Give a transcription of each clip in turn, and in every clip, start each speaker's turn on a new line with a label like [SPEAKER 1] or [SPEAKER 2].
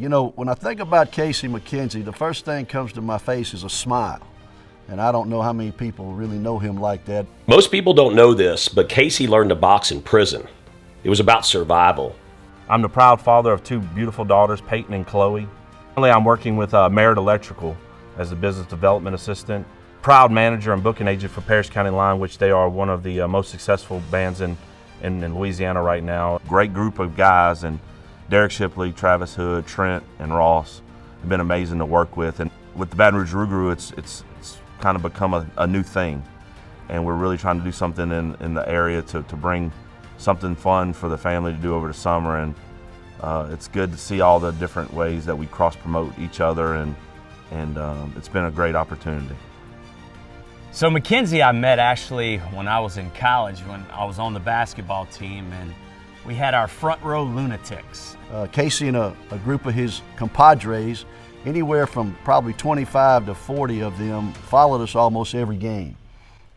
[SPEAKER 1] You know, when I think about Casey Mckenzie, the first thing comes to my face is a smile. And I don't know how many people really know him like that.
[SPEAKER 2] Most people don't know this, but Casey learned to box in prison. It was about survival.
[SPEAKER 3] I'm the proud father of two beautiful daughters, Peyton and Chloe. Currently, I'm working with Merit Electrical as a business development assistant. Proud manager and booking agent for Paris County Line, which they are one of the most successful bands in Louisiana right now. Great group of guys, and Derek Shipley, Travis Hood, Trent, and Ross have been amazing to work with. And with the Baton Rouge Rougarou, it's kind of become a new thing. And we're really trying to do something in the area to bring something fun for the family to do over the summer. And it's good to see all the different ways that we cross-promote each other, and it's been a great opportunity.
[SPEAKER 4] So Mckenzie I met actually when I was in college, when I was on the basketball team, and we had our front row lunatics.
[SPEAKER 1] Casey and a group of his compadres, anywhere from probably 25 to 40 of them, followed us almost every game.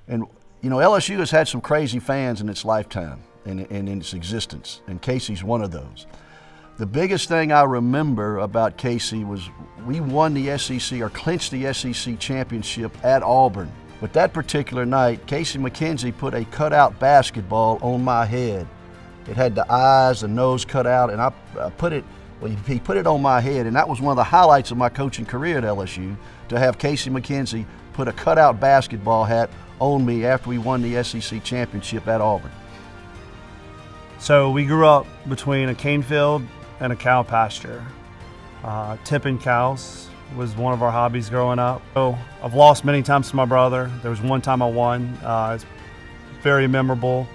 [SPEAKER 1] And you know, LSU has had some crazy fans in its lifetime and in its existence, and Casey's one of those. The biggest thing I remember about Casey was we won the SEC, or clinched the SEC championship at Auburn. But that particular night, Casey Mckenzie put a cutout basketball on my head. It had the eyes, the nose cut out, and he put it on my head, and that was one of the highlights of my coaching career at LSU, to have Casey Mckenzie put a cutout basketball hat on me after we won the SEC championship at Auburn.
[SPEAKER 5] So we grew up between a cane field and a cow pasture. Tipping cows was one of our hobbies growing up. So I've lost many times to my brother. There was one time I won. It's very memorable.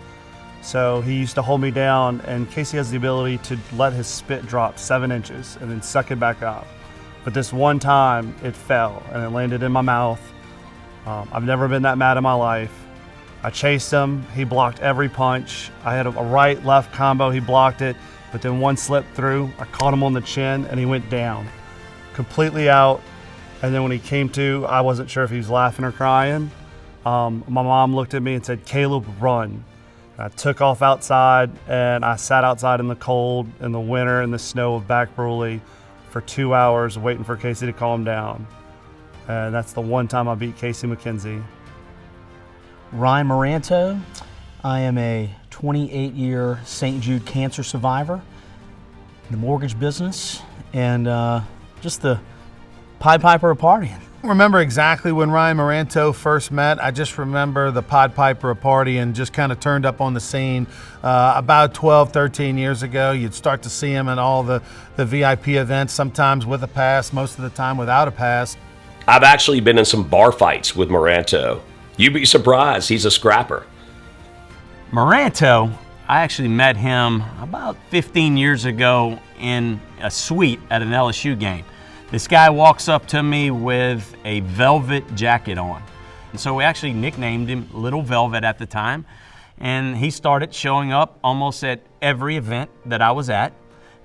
[SPEAKER 5] So he used to hold me down, and Casey has the ability to let his spit drop 7 inches and then suck it back up. But this one time it fell and it landed in my mouth. I've never been that mad in my life. I chased him, he blocked every punch. I had a right-left combo, he blocked it, but then one slipped through. I caught him on the chin and he went down, completely out. And then when he came to, I wasn't sure if he was laughing or crying. My mom looked at me and said, "Caleb, run." I took off outside, and I sat outside in the cold, in the winter, in the snow of Back Bruley for 2 hours waiting for Casey to calm down. And that's the one time I beat Casey Mckenzie.
[SPEAKER 6] Ryan Maranto. I am a 28-year St. Jude cancer survivor in the mortgage business, and just the Pied Piper of partying.
[SPEAKER 7] I don't remember exactly when Ryan Maranto first met. I just remember the Pied Piper of partying just kind of turned up on the scene about 12, 13 years ago. You'd start to see him at all the VIP events, sometimes with a pass, most of the time without a pass.
[SPEAKER 2] I've actually been in some bar fights with Maranto. You'd be surprised, he's a scrapper.
[SPEAKER 4] Maranto, I actually met him about 15 years ago in a suite at an LSU game. This guy walks up to me with a velvet jacket on. And so we actually nicknamed him Little Velvet at the time. And he started showing up almost at every event that I was at,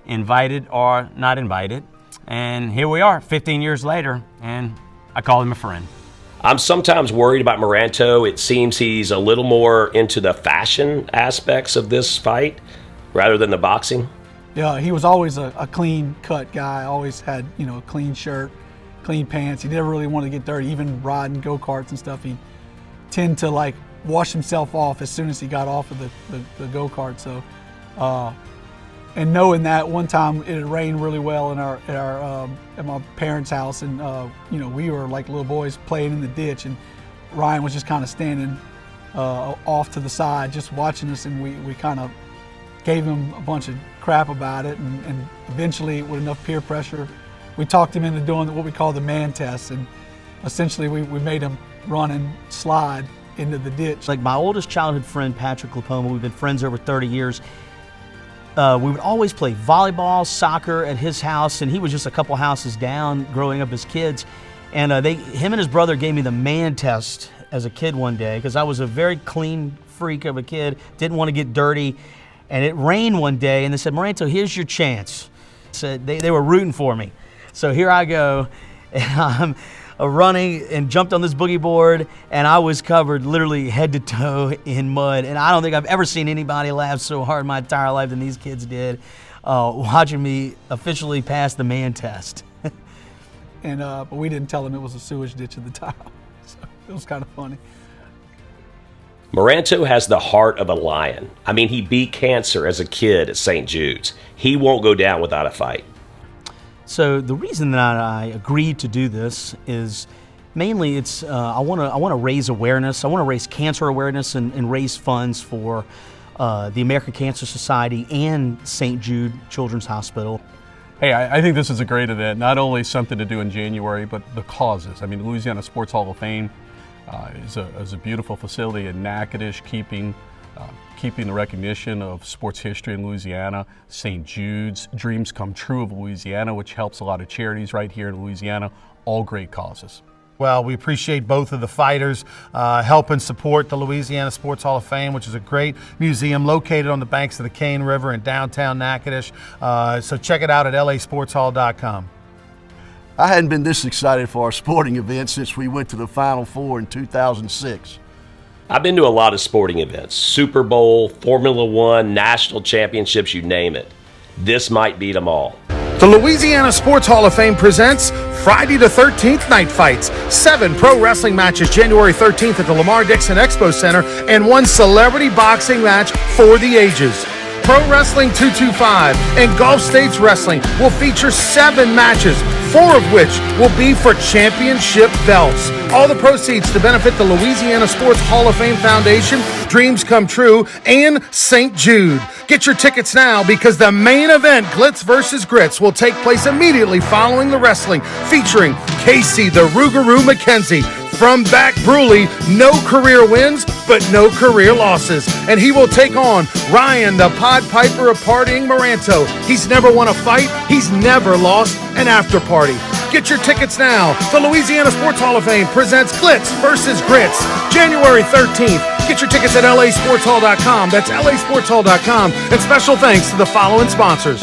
[SPEAKER 4] invited or not invited. And here we are 15 years later, and I call him a friend.
[SPEAKER 2] I'm sometimes worried about Maranto. It seems he's a little more into the fashion aspects of this fight rather than the boxing.
[SPEAKER 8] Yeah, he was always a clean-cut guy, always had, a clean shirt, clean pants. He never really wanted to get dirty, even riding go-karts and stuff. He'd tend to, wash himself off as soon as he got off of the go-kart. So, and knowing that, one time it had rained really well at my parents' house, and, we were like little boys playing in the ditch, and Ryan was just kind of standing off to the side just watching us, and we kind of gave him a bunch of crap about it, and eventually, with enough peer pressure, we talked him into doing what we call the man test, and essentially we made him run and slide into the ditch.
[SPEAKER 6] Like my oldest childhood friend, Patrick Lapoma, we've been friends over 30 years. We would always play volleyball, soccer at his house, and he was just a couple houses down growing up as kids. And him and his brother gave me the man test as a kid one day, because I was a very clean freak of a kid, didn't want to get dirty. And it rained one day, and they said, "Maranto, here's your chance." So they were rooting for me. So here I go, and running and jumped on this boogie board, and I was covered literally head to toe in mud. And I don't think I've ever seen anybody laugh so hard in my entire life than these kids did, watching me officially pass the man test.
[SPEAKER 8] And but we didn't tell them it was a sewage ditch at the time, so it was kind of funny.
[SPEAKER 2] Maranto has the heart of a lion. I mean, he beat cancer as a kid at St. Jude's. He won't go down without a fight.
[SPEAKER 6] So the reason that I agreed to do this is mainly it's I want to raise awareness. I want to raise cancer awareness and raise funds for the American Cancer Society and St. Jude Children's Hospital.
[SPEAKER 9] Hey, I think this is a great event. Not only something to do in January, but the causes. I mean, the Louisiana Sports Hall of Fame is a beautiful facility in Natchitoches, keeping the recognition of sports history in Louisiana. St. Jude's, Dreams Come True of Louisiana, which helps a lot of charities right here in Louisiana, all great causes.
[SPEAKER 7] Well, we appreciate both of the fighters helping support the Louisiana Sports Hall of Fame, which is a great museum located on the banks of the Cane River in downtown Natchitoches. So check it out at lasportshall.com.
[SPEAKER 1] I hadn't been this excited for our sporting event since we went to the Final Four in 2006.
[SPEAKER 2] I've been to a lot of sporting events, Super Bowl, Formula One, national championships, you name it. This might beat them all.
[SPEAKER 7] The Louisiana Sports Hall of Fame presents Friday the 13th Night Fights. 7 pro wrestling matches January 13th at the Lamar Dixon Expo Center and 1 celebrity boxing match for the ages. Pro Wrestling 225 and Gulf States Wrestling will feature 7 matches, 4 of which will be for championship belts. All the proceeds to benefit the Louisiana Sports Hall of Fame Foundation, Dreams Come True, and St. Jude. Get your tickets now because the main event, Glitz vs. Grits, will take place immediately following the wrestling, featuring Casey the Rougarou Mckenzie. From back Bruley, no career wins, but no career losses. And he will take on Ryan, the Pied Piper of partying Maranto. He's never won a fight. He's never lost an after party. Get your tickets now. The Louisiana Sports Hall of Fame presents Glitz vs. Grits, January 13th. Get your tickets at lasportshall.com. That's lasportshall.com. And special thanks to the following sponsors: